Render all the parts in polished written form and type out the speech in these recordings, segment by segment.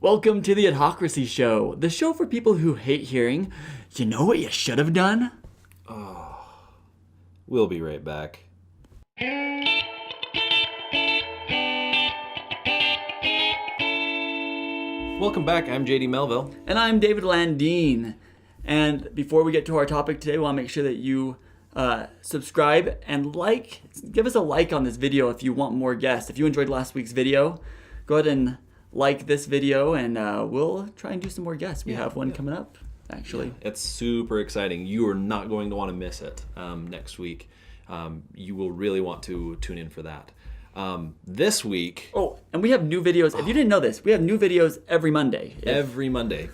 Welcome to the Adhocracy Show, the show for people who hate hearing, you know what you should have done? We'll be right back. Welcome back. I'm JD Melville. And I'm David Landeen. And before we get to our topic today, we want to make sure that you subscribe and like. Give us a like on this video if you want more guests. If you enjoyed last week's video, go ahead and like this video, and we'll try and do some more guests. We have one coming up, actually. It's super exciting. You are not going to want to miss it next week. You will really want to tune in for that. This week... Oh, and we have new videos. If you didn't know this, we have new videos every Monday. Every Monday.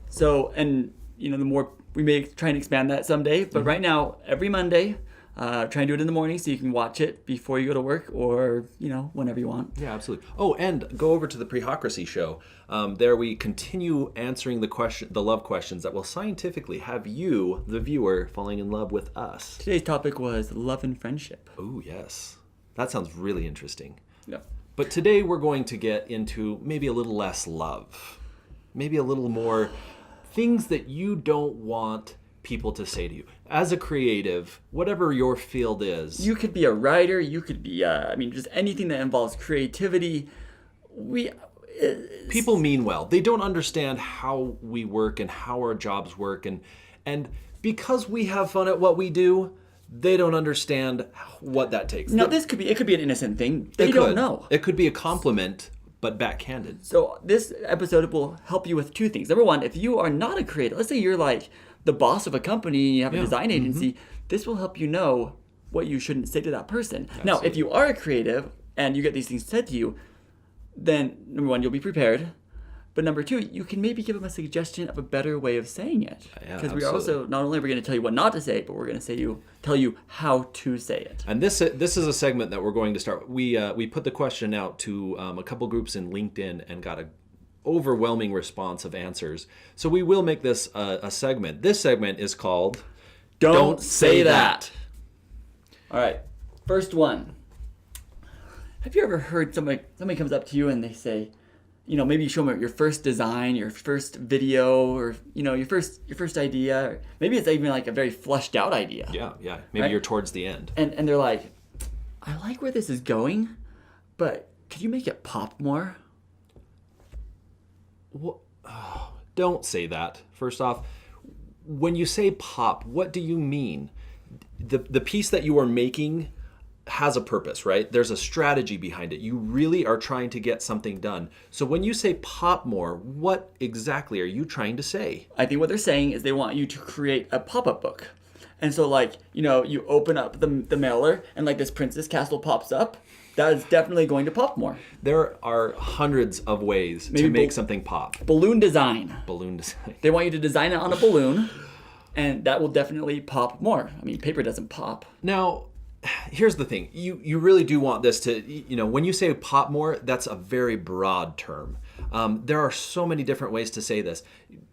So, and the more... We may try and expand that someday, but right now, every Monday, try and do it in the morning so you can watch it before you go to work or, whenever you want. Yeah, absolutely. Oh, and go over to the Adhocracy Show. There we continue answering the love questions that will scientifically have you, the viewer, falling in love with us. Today's topic was love and friendship. Oh, yes. That sounds really interesting. Yeah. But today we're going to get into maybe a little less love. Maybe a little more things that you don't want people to say to you. As a creative, whatever your field is. You could be a writer. You could be, just anything that involves creativity. People mean well. They don't understand how we work and how our jobs work. And because we have fun at what we do, they don't understand what that takes. No, it could be an innocent thing. They don't know. It could be a compliment, but backhanded. So this episode will help you with two things. Number one, if you are not a creative, let's say you're like the boss of a company and you have a design agency, this will help you know what you shouldn't say to that person. Absolutely. Now, if you are a creative and you get these things said to you, then number one, you'll be prepared. But number two, you can maybe give them a suggestion of a better way of saying it. Because we are also, not only are we going to tell you what not to say, but we're going to tell you how to say it. And this is a segment that we're going to start. We put the question out to a couple groups in LinkedIn and got an overwhelming response of answers. So we will make this a segment. This segment is called Don't Say That. All right, first one. Have you ever heard somebody comes up to you and they say, maybe you show them your first design, your first video, or, your first idea. Or maybe it's even like a very fleshed out idea. Yeah. Maybe you're towards the end. And they're like, I like where this is going, but could you make it pop more? Don't say that. First off, when you say pop, what do you mean? The piece that you are making has a purpose, right? There's a strategy behind it. You really are trying to get something done. So when you say pop more, what exactly are you trying to say? I think what they're saying is they want you to create a pop-up book. And so you open up the mailer and this princess castle pops up. That is definitely going to pop more. There are hundreds of ways to make something pop. Balloon design. They want you to design it on a balloon, and that will definitely pop more. Paper doesn't pop. Now, here's the thing. You really do want this to, when you say pop more, that's a very broad term. There are so many different ways to say this.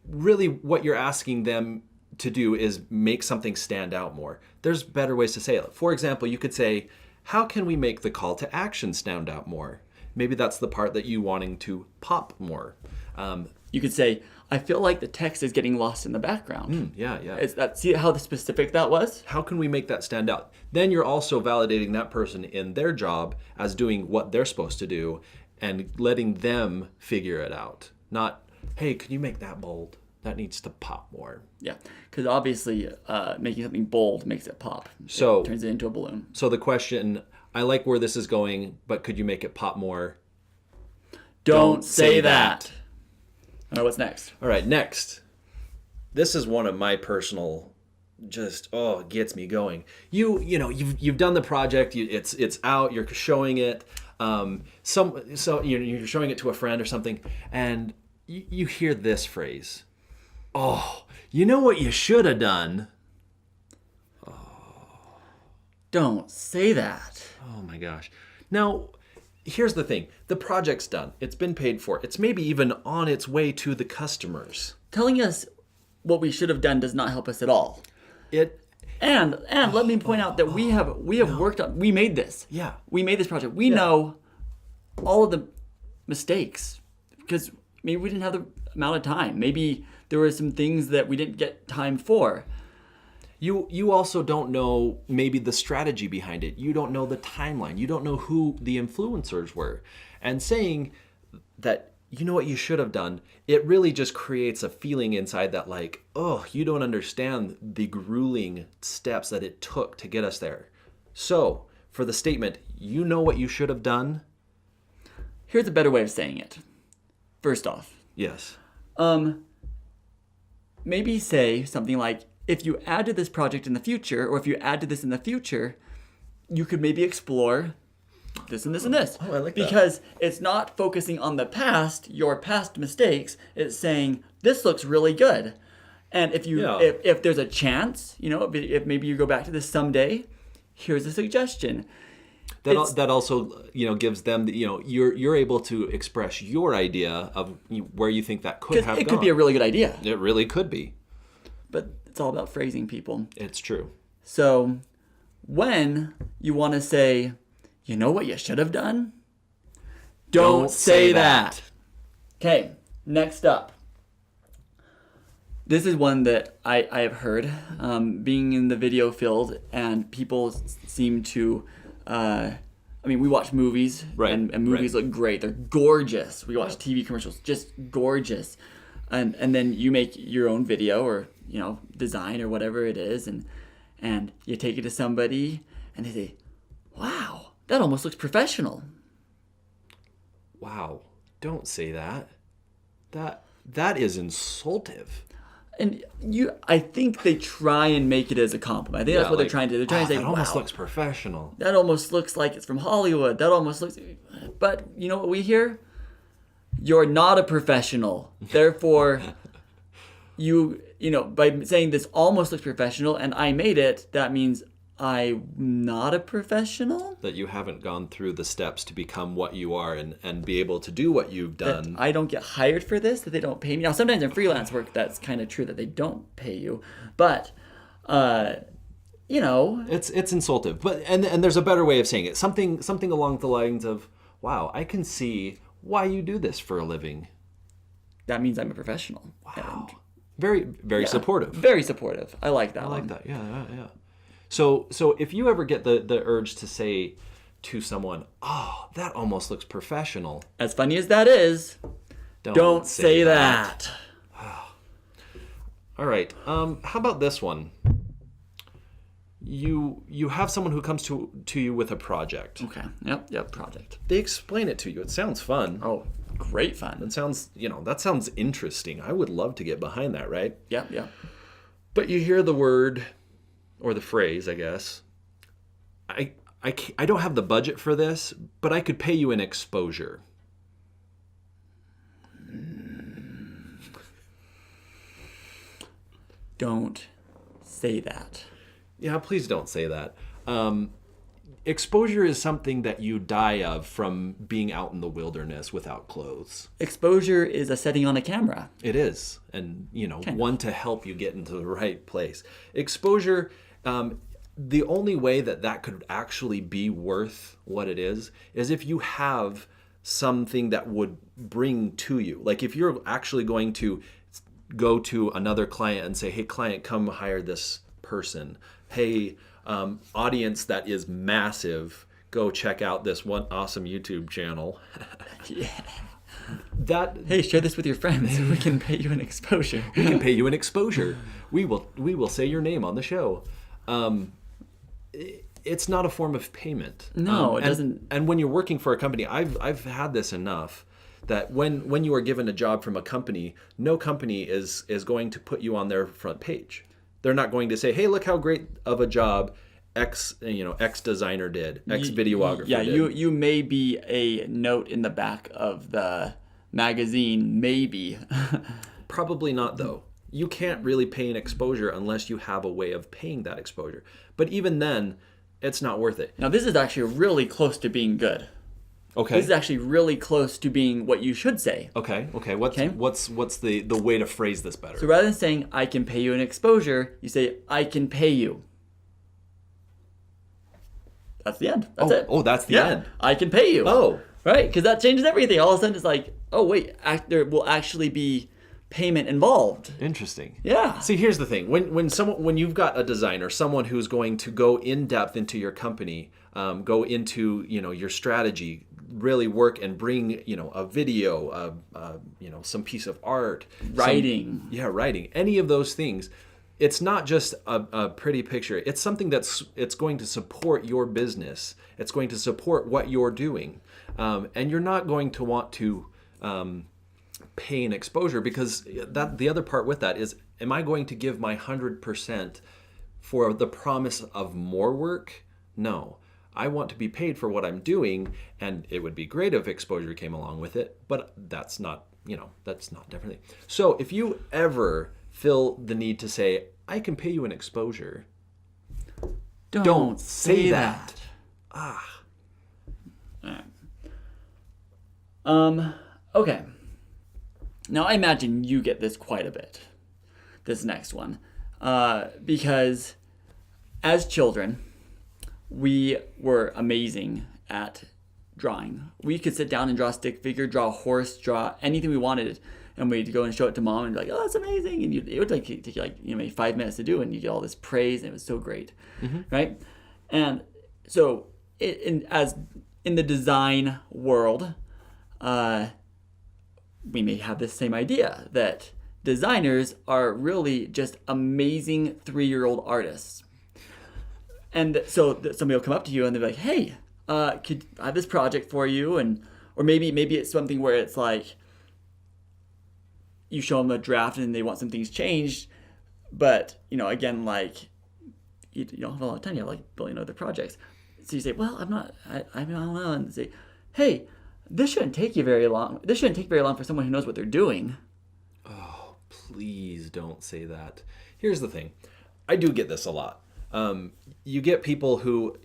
Really, what you're asking them to do is make something stand out more. There's better ways to say it. For example, you could say, how can we make the call to action stand out more? Maybe that's the part that you wanting to pop more. You could say, I feel like the text is getting lost in the background. Yeah. See how specific that was? How can we make that stand out? Then you're also validating that person in their job as doing what they're supposed to do and letting them figure it out. Not, hey, can you make that bold? That needs to pop more. Yeah, because obviously making something bold makes it pop. So it turns it into a balloon. So the question, I like where this is going, but could you make it pop more? Don't say that. All right, what's next? All right, next. This is one of my personal, it gets me going. You've done the project. It's out. You're showing it. You're showing it to a friend or something, and you hear this phrase. Oh, you know what you should have done? Oh. Don't say that. Oh my gosh. Now, here's the thing. The project's done. It's been paid for. It's maybe even on its way to the customers. Telling us what we should have done does not help us at all. And let me point out that we have worked on, we made this. Yeah. We made this project. We know all of the mistakes because maybe we didn't have the amount of time. Maybe there were some things that we didn't get time for. You also don't know maybe the strategy behind it. You don't know the timeline. You don't know who the influencers were. And saying that, you know what you should have done, it really just creates a feeling inside that like, oh, you don't understand the grueling steps that it took to get us there. So, for the statement, you know what you should have done? Here's a better way of saying it. First off. Yes. Maybe say something like, if you add to this project in the future, or if you add to this in the future, you could maybe explore this and this and this. Oh, I like that. Because it's not focusing on the past, your past mistakes. It's saying, this looks really good. And if you, if there's a chance, you know, if maybe you go back to this someday, here's a suggestion. That also, you know, gives them, you know, you're able to express your idea of where you think that could have gone. It could be a really good idea. It really could be. But it's all about phrasing, people. It's true. So when you want to say, you know what you should have done? Don't say that. Okay, next up. This is one that I have heard, being in the video field, and people seem to, I mean, we watch movies, right, and movies look great. They're gorgeous. We watch TV commercials, just gorgeous. And then you make your own video, or, you know, design or whatever it is, and you take it to somebody, and they say, wow, that almost looks professional. Wow, don't say that. That is insultive. And I think they try and make it as a compliment. I think that's what they're trying to do. They're trying to say, that almost wow, looks professional. That almost looks like it's from Hollywood. That almost looks... But you know what we hear? You're not a professional. Therefore, you know, by saying this almost looks professional and I made it, that means I'm not a professional? That you haven't gone through the steps to become what you are and be able to do what you've done. That I don't get hired for this, that they don't pay me. Now, sometimes in freelance work, that's kind of true, that they don't pay you. But, you know... It's insultive. But and there's a better way of saying it. Something along the lines of, wow, I can see why you do this for a living. That means I'm a professional. Wow. Very supportive. Very supportive. I like that one. I like that, yeah. So if you ever get the urge to say to someone, oh, that almost looks professional. As funny as that is, don't say that. All right. How about this one? You have someone who comes to you with a project. Okay. Yep, project. They explain it to you. It sounds fun. Oh, great fun. That sounds interesting. I would love to get behind that, right? Yeah. But you hear the word, or the phrase, I guess, I don't have the budget for this, but I could pay you an exposure. Don't say that. Yeah, please don't say that. Exposure is something that you die of from being out in the wilderness without clothes. Exposure is a setting on a camera. It is. And, one to help you get into the right place. Exposure, the only way that could actually be worth what it is if you have something that would bring to you. Like if you're actually going to go to another client and say, hey, client, come hire this person. Hey, audience that is massive, go check out this one awesome YouTube channel. Yeah. Hey, share this with your friends. We can pay you an exposure. We can pay you an exposure. We will say your name on the show. It's not a form of payment. No, it doesn't. And when you're working for a company, I've had this enough that when you are given a job from a company, no company is going to put you on their front page. They're not going to say, hey, look how great of a job X designer did, X videographer did. Yeah, you may be a note in the back of the magazine, maybe. Probably not, though. You can't really pay an exposure unless you have a way of paying that exposure. But even then, it's not worth it. Now, this is actually really close to being good. Okay. This is actually really close to being what you should say. Okay. What's the way to phrase this better? So rather than saying, I can pay you an exposure, you say, I can pay you. That's the end. That's it. Oh, that's the end. I can pay you. Oh. Right? Because that changes everything. All of a sudden, it's like, oh wait, there will actually be payment involved. Interesting. Yeah. See, here's the thing: when you've got a designer, someone who's going to go in depth into your company, go into your strategy, really work and bring a video, some piece of art, Writing, writing, any of those things. It's not just a pretty picture. It's something it's going to support your business. It's going to support what you're doing, and you're not going to want to pay an exposure, because the other part with that is, am I going to give my 100% for the promise of more work? No. I want to be paid for what I'm doing, and it would be great if exposure came along with it, but that's not definitely. So if you ever feel the need to say, I can pay you an exposure, don't say that. Okay. Now, I imagine you get this quite a bit, this next one, because as children, we were amazing at drawing. We could sit down and draw a stick figure, draw a horse, draw anything we wanted, and we'd go and show it to mom and be like, oh, that's amazing. And it would take you maybe 5 minutes to do, and you get all this praise, and it was so great, right? And so in the design world, we may have this same idea that designers are really just amazing 3-year-old artists. And so somebody will come up to you and they'll be like, hey, could I have this project for you? Or maybe it's something where it's like you show them a draft and they want some things changed, but again, like you don't have a lot of time. You have like a billion other projects. So you say, well, I don't know, and say, hey, this shouldn't take you very long. This shouldn't take very long for someone who knows what they're doing. Oh, please don't say that. Here's the thing. I do get this a lot. You get people who,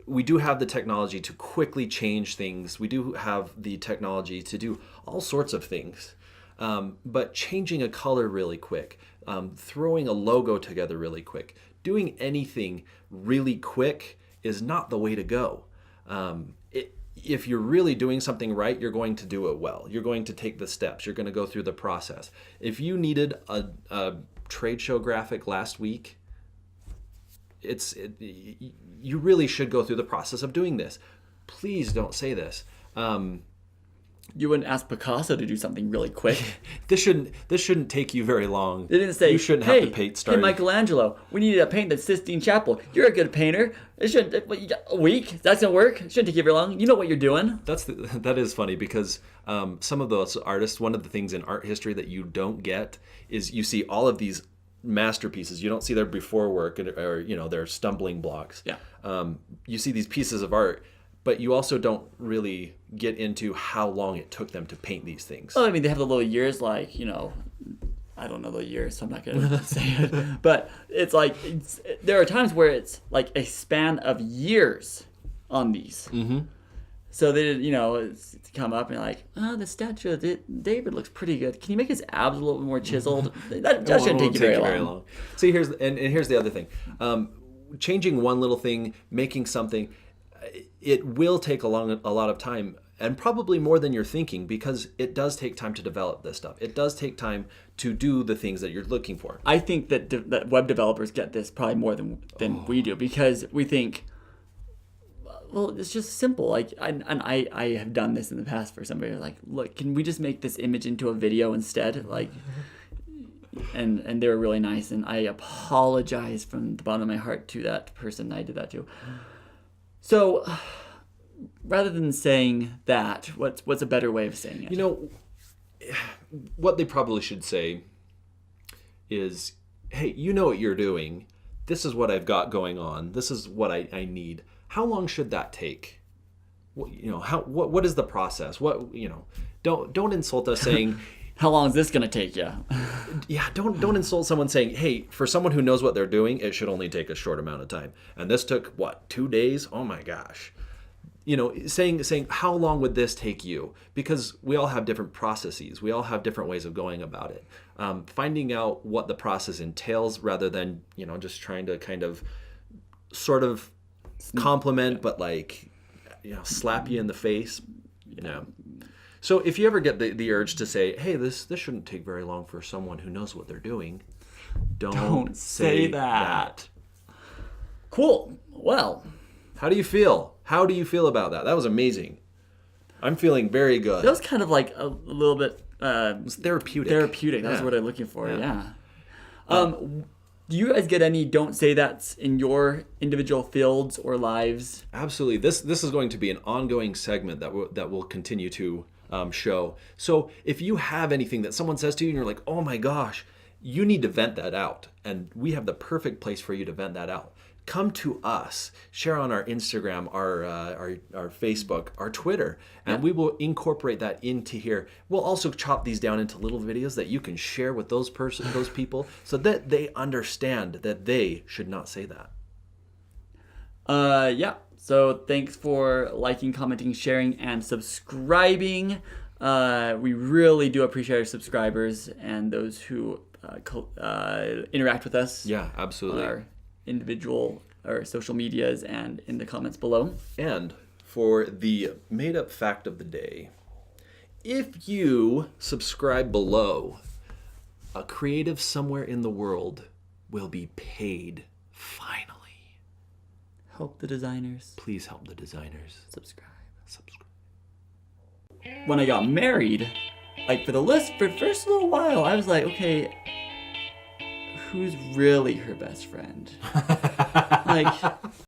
we do have the technology to quickly change things. We do have the technology to do all sorts of things. But changing a color really quick, throwing a logo together really quick, doing anything really quick is not the way to go. If you're really doing something right, you're going to do it well. You're going to take the steps. You're going to go through the process. If you needed a trade show graphic last week, you really should go through the process of doing this. Please don't say this. You wouldn't ask Picasso to do something really quick. This shouldn't take you very long. They didn't say, you shouldn't have to paint starting. Michelangelo, we need to paint the Sistine Chapel. You're a good painter. It should you got a week. That's gonna work. It shouldn't take you very long. You know what you're doing. That is funny, because some of those artists, one of the things in art history that you don't get is you see all of these masterpieces. You don't see their before work or their stumbling blocks. Yeah. You see these pieces of art, but you also don't really get into how long it took them to paint these things. Well, I mean, they have the little years, like, I don't know the years, so I'm not going to say it. But it's like, there are times where it's like a span of years on these. Mm-hmm. So they, it's come up and like, the statue of David looks pretty good. Can you make his abs a little bit more chiseled? That shouldn't take you very long. See, here's the other thing. Changing one little thing, making something, it will take a lot of time, and probably more than you're thinking, because it does take time to develop this stuff. It does take time to do the things that you're looking for. I think that web developers get this probably more than we do, because we think, well, it's just simple. Like, I have done this in the past for somebody. Like, look, can we just make this image into a video instead? Like, and they were really nice, and I apologize from the bottom of my heart to that person I did that to. So, rather than saying that, what's a better way of saying it? What they probably should say is, hey, you know what you're doing. This is what I've got going on. This is what I need. How long should that take? What is the process? Don't insult us saying, how long is this going to take you? Yeah, don't insult someone saying, hey, for someone who knows what they're doing, it should only take a short amount of time. And this took, 2 days? Oh my gosh. Saying how long would this take you? Because we all have different processes. We all have different ways of going about it. Finding out what the process entails, rather than, just trying to kind of sort of compliment, but slap you in the face. So if you ever get the urge to say, hey, this shouldn't take very long for someone who knows what they're doing, don't say that. Cool. Well, how do you feel? How do you feel about that? That was amazing. I'm feeling very good. that was kind of like a little bit It was therapeutic. therapeutic. That's what I'm looking for. Yeah. Do you guys get any don't say that's in your individual fields or lives? Absolutely. This is going to be an ongoing segment that will continue to show. So if you have anything that someone says to you and you're like, oh my gosh, you need to vent that out. And we have the perfect place for you to vent that out. Come to us, share on our Instagram, our Facebook, our Twitter, and we will incorporate that into here. We'll also chop these down into little videos that you can share with those people so that they understand that they should not say that. Yeah. So thanks for liking, commenting, sharing, and subscribing. We really do appreciate our subscribers and those who interact with us. Yeah, absolutely. On our individual or social medias and in the comments below. And for the made-up fact of the day, if you subscribe below, a creative somewhere in the world will be paid finally. Help the designers. Please help the designers. Subscribe. Subscribe. When I got married, like for the first little while, I was like, okay, who's really her best friend? Like,